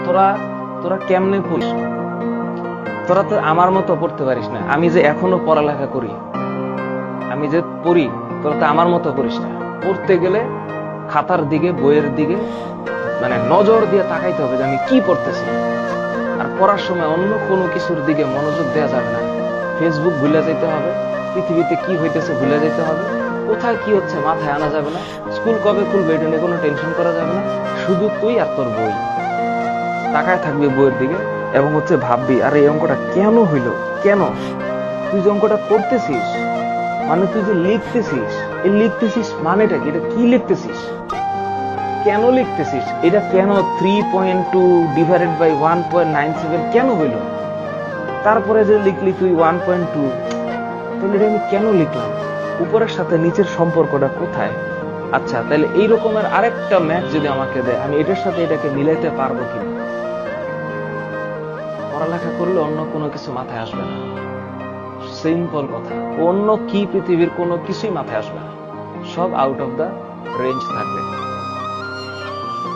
তোরা তোরা কেমনে পড়িস? তোরা তো আমার মতো পড়তে পারিস না। আমি যে এখনো পড়ালেখা করি, আমি যে পড়ি, তোরা তো আমার মতো করিস না। পড়তে গেলে খাতার দিকে, বইয়ের দিকে মানে নজর দিয়ে তাকাইতে হবে যে আমি কি পড়তেছি। আর পড়ার সময় অন্য কোনো কিছুর দিকে মনোযোগ দেওয়া যাবে না। ফেসবুক ভুলে যেতে হবে, পৃথিবীতে কি হইতেছে ভুলে যেতে হবে, কোথায় কি হচ্ছে মাথায় আনা যাবে না, স্কুল কবে খুলবে এটা নিয়ে কোনো টেনশন করা যাবে না। শুধু তুই আর তোর বই, তাকায় থাকবি বইয়ের দিকে এবং ভাববি আরে এই অঙ্কটা কেন হইলো, কেন? তুই যে অঙ্কটা করতেছিস, মানে তুই যে লিখতেছিস, এই লিখতেছিস মানেটা কি? এটা কি লিখতেছিস, কেন লিখতেছিস? এটা কেন 3.2 ডিভাইডেড বাই 1.97 কেন হইল? তারপরে যে লিখলি তুই 1.2, তাহলে এটা আমি কেন লিখলাম? উপরের সাথে নিচের সম্পর্কটা কোথায়? আচ্ছা, তাহলে এই রকমের আরেকটা ম্যাথ যদি আমাকে দেয়, আমি এটার সাথে এটাকে মিলাইতে পারবো কিনা? পড়ালেখা করলে অন্য কোনো কিছু মাথায় আসবে না। সিম্পল কথা, অন্য কি পৃথিবীর কোনো কিছুই মাথায় আসবে না, সব আউট অফ দা রেঞ্জ থাকবে।